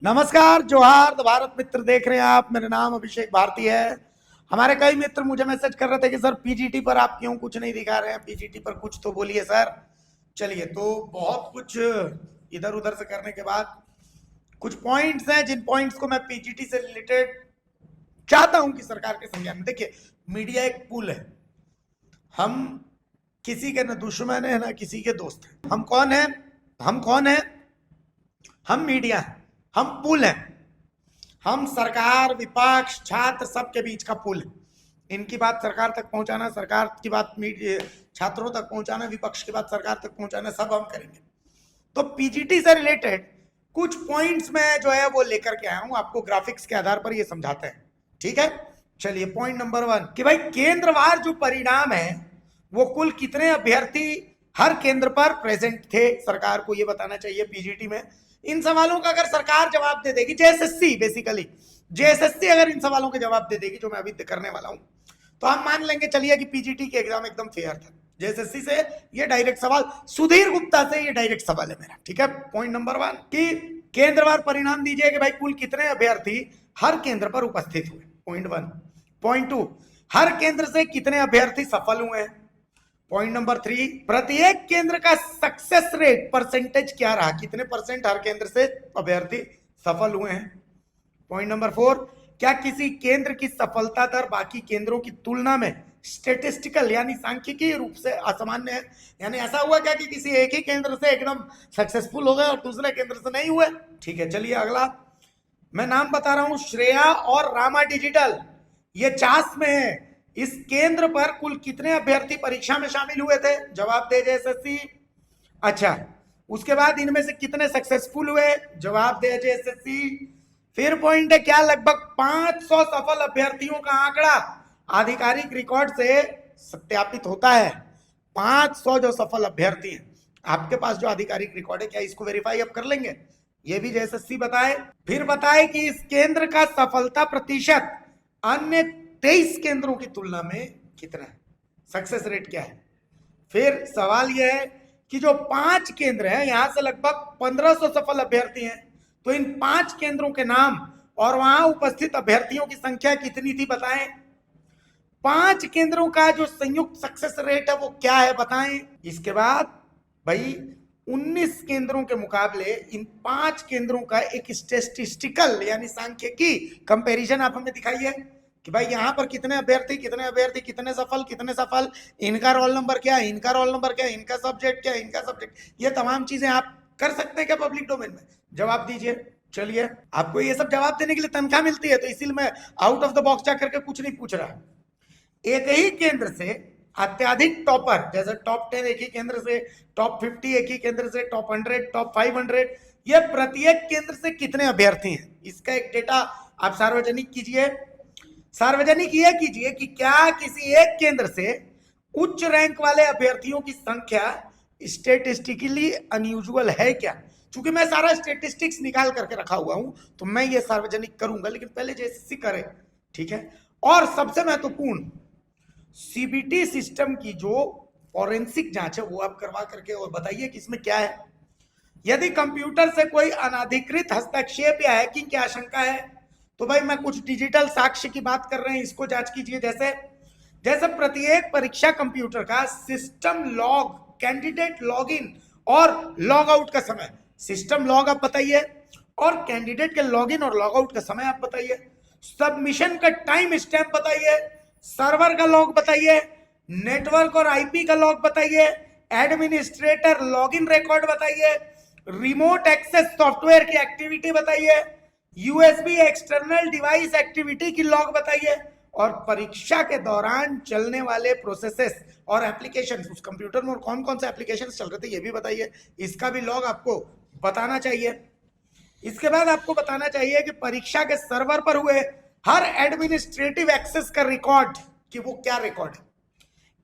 नमस्कार, जोहार भारत मित्र देख रहे हैं आप। मेरा नाम अभिषेक भारती है। हमारे कई मित्र मुझे मैसेज कर रहे थे कि सर पीजीटी पर आप क्यों कुछ नहीं दिखा रहे हैं, पीजीटी पर कुछ तो बोलिए सर। चलिए, तो बहुत कुछ इधर उधर से करने के बाद कुछ पॉइंट्स हैं जिन पॉइंट्स को मैं पीजीटी से रिलेटेड चाहता हूं कि सरकार के संज्ञान में। देखिए, मीडिया एक पुल है। हम किसी के न दुश्मन है ना किसी के दोस्त हैं। हम कौन है? हम मीडिया हैं। हम पुल हैं। हम सरकार, विपक्ष, छात्र सबके बीच का पुल है। इनकी बात सरकार तक पहुंचाना, सरकार की बात छात्रों तक पहुंचाना, विपक्ष की बात सरकार तक पहुंचाना, सब हम करेंगे। तो पीजीटी से रिलेटेड कुछ पॉइंट्स में जो है वो लेकर के आया हूं, आपको ग्राफिक्स के आधार पर ये समझाते हैं। ठीक है, चलिए पॉइंट नंबर 1 कि भाई केंद्रवार जो परिणाम है वो कुल कितने अभ्यर्थी हर केंद्र पर प्रेजेंट थे, सरकार को ये बताना चाहिए पीजीटी में। इन सवालों का अगर सरकार जवाब दे देगी, जेएसएससी बेसिकली जेएसएससी अगर इन सवालों के जवाब दे देगी जो मैं अभी करने वाला हूं, तो हम मान लेंगे चलिए कि पीजीटी के एग्जाम एकदम फेयर था। जेएसएससी से ये डायरेक्ट सवाल, सुधीर गुप्ता से ये डायरेक्ट सवाल है मेरा। ठीक है, पॉइंट नंबर 1 कि केंद्रवार परिणाम दीजिए कि भाई कुल कितने अभ्यर्थी हर केंद्र पर उपस्थित हुए, पॉइंट 1। पॉइंट 2, हर केंद्र से कितने अभ्यर्थी सफल हुए हैं। पॉइंट नंबर 3, प्रत्येक केंद्र का सक्सेस रेट परसेंटेज क्या रहा, कितने परसेंट हर केंद्र से अभ्यर्थी सफल हुए हैं। पॉइंट नंबर 4, क्या किसी केंद्र की सफलता दर बाकी केंद्रों की तुलना में स्टेटिस्टिकल यानी सांख्यिकीय रूप से असामान्य है, यानी ऐसा हुआ क्या कि किसी एक ही केंद्र से एकदम सक्सेसफुल हो गए और दूसरे केंद्र से नहीं हुए। ठीक है, चलिए अगला मैं नाम बता रहा हूं, श्रेया और रामा डिजिटल, ये चास में है। इस केंद्र पर कुल कितने अभ्यर्थी परीक्षा में शामिल हुए थे, जवाब दे जेएसएससी। अच्छा, उसके बाद इनमें से कितने सक्सेसफुल हुए, जवाब दे जेएसएससी। फिर पॉइंट है, क्या लगभग 500 सफल अभ्यर्थियों का आंकड़ा आधिकारिक रिकॉर्ड से सत्यापित होता है। 500 जो सफल अभ्यर्थी हैं, आपके पास जो आधिकारिक रिकॉर्ड है, क्या इसको वेरीफाई अब कर लेंगे, ये भी जेएसएससी बताए। फिर बताए कि इस केंद्र का सफलता प्रतिशत अन्य 23 केंद्रों की तुलना में कितना है, सक्सेस रेट क्या है। फिर सवाल यह है कि जो 5 केंद्र हैं, यहां से लगभग 1500 सफल अभ्यर्थी हैं, तो इन 5 केंद्रों के नाम और वहां उपस्थित अभ्यर्थियों की संख्या कितनी थी बताएं। 5 केंद्रों का जो संयुक्त सक्सेस रेट है वो क्या है बताएं। इसके बाद भाई 19 केंद्रों के मुकाबले इन 5 केंद्रों का एक स्टेटिस्टिकल यानी सांख्यिकी कंपैरिजन आप हमें दिखाइए कि भाई यहां पर कितने अभ्यर्थी कितने सफल, इनका रोल नंबर क्या है, इनका रोल नंबर क्या है, इनका सब्जेक्ट क्या है, इनका सब्जेक्ट, ये तमाम चीजें आप कर सकते हैं क्या पब्लिक डोमेन में, जवाब दीजिए। चलिए, आपको ये सब जवाब देने के लिए तनख्वाह मिलती है, तो इसीलिए मैं आउट ऑफ द बॉक्स जाकर के कुछ नहीं पूछ रहा। एक ही केंद्र से अत्याधिक टॉपर, जैसे टॉप 10 एक ही केंद्र से, टॉप 50 एक ही केंद्र से, टॉप 100, टॉप 500, ये प्रत्येक केंद्र से कितने अभ्यर्थी हैं, इसका एक डेटा आप सार्वजनिक कीजिए। सार्वजनिक यह कीजिए कि क्या किसी एक केंद्र से उच्च रैंक वाले अभ्यर्थियों की संख्या स्टेटिस्टिकली अनयूजुअल है क्या। चूंकि मैं सारा स्टेटिस्टिक्स निकाल करके रखा हुआ हूं, तो मैं ये सार्वजनिक करूंगा, लेकिन पहले जेएसएससी करे। ठीक है, और सबसे महत्वपूर्ण, सीबीटी सिस्टम की जो फॉरेंसिक जांच है वो आप करवा करके और बताइए कि इसमें क्या है। यदि कंप्यूटर से कोई अनाधिकृत हस्तक्षेप या हैकिंग की आशंका है, तो भाई मैं कुछ डिजिटल साक्ष्य की बात कर रहे हैं, इसको जांच कीजिए। जैसे प्रत्येक परीक्षा कंप्यूटर का सिस्टम लॉग, कैंडिडेट लॉगिन और लॉग आउट का समय, सिस्टम लॉग आप बताइए और कैंडिडेट के लॉगिन और लॉग आउट का समय आप बताइए, सबमिशन का टाइम स्टैम्प बताइए, सर्वर का लॉग बताइए, नेटवर्क और आईपी का लॉग बताइए, एडमिनिस्ट्रेटर लॉगिन रिकॉर्ड बताइए, रिमोट एक्सेस सॉफ्टवेयर की एक्टिविटी बताइए, यूएसबी एक्सटर्नल डिवाइस एक्टिविटी की लॉग बताइए, और परीक्षा के दौरान चलने वाले प्रोसेसेस और एप्लीकेशंस, उस कंप्यूटर में कौन कौन से एप्लीकेशंस चल रहे थे ये भी बताइए, इसका भी लॉग आपको बताना चाहिए। इसके बाद आपको बताना चाहिए कि परीक्षा के सर्वर पर हुए हर एडमिनिस्ट्रेटिव एक्सेस का रिकॉर्ड, कि वो क्या रिकॉर्ड है।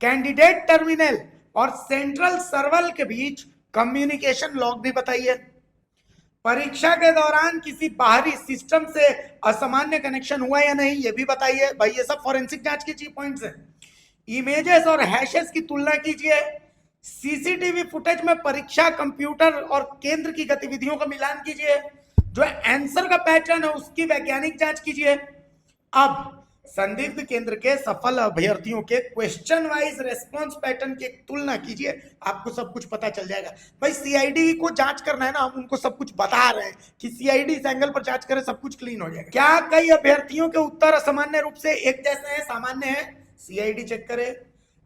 कैंडिडेट टर्मिनल और सेंट्रल सर्वर के बीच कम्युनिकेशन लॉग भी बताइए। परीक्षा के दौरान किसी बाहरी सिस्टम से असामान्य कनेक्शन हुआ या नहीं ये भी बताइए। भाई ये सब फॉरेंसिक जांच के की पॉइंट्स हैं। इमेजेस और हैशेस की तुलना कीजिए। सीसीटीवी फुटेज में परीक्षा कंप्यूटर और केंद्र की गतिविधियों का मिलान कीजिए। जो आंसर का पैटर्न है उसकी वैज्ञानिक जांच कीजिए। अब संदिग्ध केंद्र के सफल अभ्यर्थियों के क्वेश्चन वाइज रेस्पॉन्स पैटर्न की तुलना कीजिए, आपको सब कुछ पता चल जाएगा। भाई सीआईडी को जांच करना है ना, हम उनको सब कुछ बता रहे हैं कि सीआईडी इस एंगल पर जांच करें, सब कुछ क्लीन हो जाएगा। क्या कई अभ्यर्थियों के उत्तर असामान्य रूप से एक जैसे हैं, सामान्य है? सीआईडी चेक करें।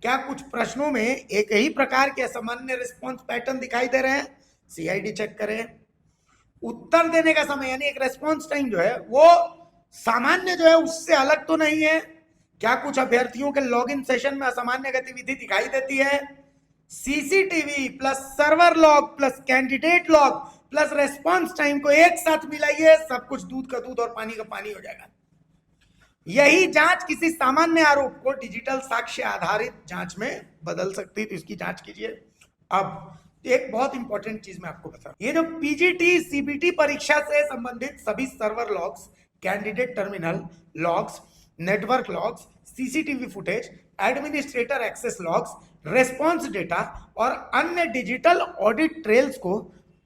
क्या कुछ प्रश्नों में एक ही प्रकार के असामान्य रिस्पॉन्स पैटर्न दिखाई दे रहे हैं? सीआईडी चेक करें। उत्तर देने का समय यानी एक रेस्पॉन्स टाइम जो है वो सामान्य जो है उससे अलग तो नहीं है? क्या कुछ अभ्यर्थियों के लॉगिन सेशन में असामान्य गतिविधि दिखाई देती है? CCTV plus server log plus candidate log plus response time को एक साथ मिलाइए, सब कुछ दूध का दूध और पानी का पानी हो जाएगा। यही जांच किसी सामान्य आरोप को डिजिटल साक्ष्य आधारित जांच में बदल सकती है, तो इसकी जांच कीजिए। अब एक बहुत इंपॉर्टेंट चीज मैं आपको बता, ये जो पीजीटी सीबीटी परीक्षा से संबंधित सभी server logs, candidate terminal logs, network logs, CCTV footage, administrator access logs, response data और अन्य डिजिटल ऑडिट ट्रेल्स को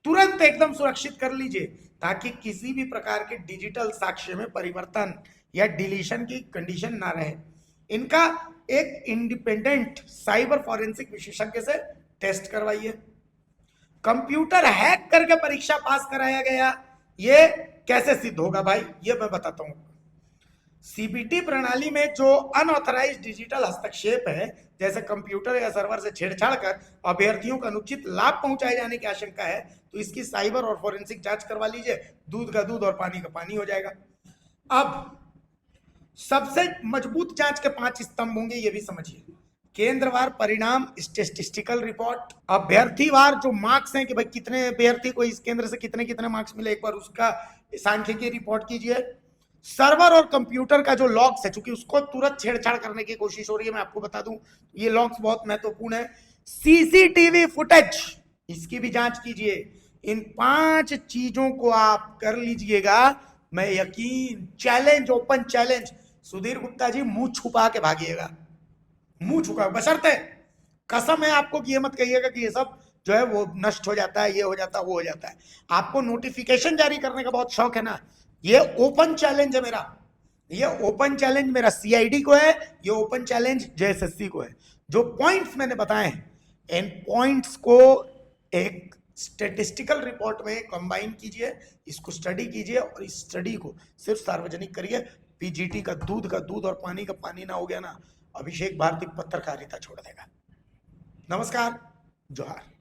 तुरंत एकदम सुरक्षित कर लीजिए, ताकि किसी भी प्रकार के डिजिटल साक्ष्य में परिवर्तन या डिलीशन की कंडीशन ना रहे। इनका एक इंडिपेंडेंट साइबर फॉरेंसिक विशेषज्ञ से टेस्ट करवाइए। कंप्यूटर हैक करके परीक्षा पास कराया गया, ये कैसे सिद्ध होगा भाई? ये मैं बताता हूं। सीबीटी प्रणाली में जो अनऑथराइज्ड डिजिटल हस्तक्षेप है, जैसे कंप्यूटर या सर्वर से छेड़छाड़ कर अभ्यर्थियों को अनुचित लाभ पहुंचाए जाने की आशंका है, तो इसकी साइबर और फॉरेंसिक जांच करवा लीजिए, दूध का दूध और पानी का पानी हो जाएगा। अब सबसे मजबूत जांच के 5 स्तंभ होंगे, ये भी समझिए। केंद्रवार परिणाम, स्टैटिस्टिकल रिपोर्ट, अभ्यर्थीवार जो मार्क्स हैं कि भाई कितने अभ्यर्थी को इस केंद्र से कितने कितने मार्क्स मिले, एक बार उसका सांख्यिकीय रिपोर्ट कीजिए। सर्वर और कंप्यूटर का जो लॉग्स है, चूंकि उसको तुरंत छेड़छाड़ करने की कोशिश हो रही है, मैं आपको बता दूं ये लॉग्स बहुत महत्वपूर्ण है। सीसीटीवी फुटेज, इसकी भी जांच कीजिए। इन 5 चीजों को आप कर लीजिएगा, मैं यकीन, challenge, open challenge, Sudhir Gupta ji मुंह छुपा के भागिएगा, मुंह छुपा, बशर्ते कसम है आपको कि ये मत कहिएगा कि ये सब जो है वो नष्ट हो जाता है, ये हो जाता है, वो हो जाता है। आपको नोटिफिकेशन जारी करने का बहुत शौक है ना, ये ओपन चैलेंज है मेरा, ये ओपन चैलेंज मेरा सीआईडी को है, ये ओपन चैलेंज जेएसएससी को है। जो पॉइंट्स मैंने बताए हैं, इन पॉइंट्स को एक स्टैटिस्टिकल रिपोर्ट में कंबाइन कीजिए, इसको स्टडी कीजिए और इस स्टडी को सिर्फ सार्वजनिक करिए। पीजीटी का दूध और पानी का पानी ना हो गया ना, अभिषेक भारती पत्रकारिता छोड़ देगा। नमस्कार, जोहार।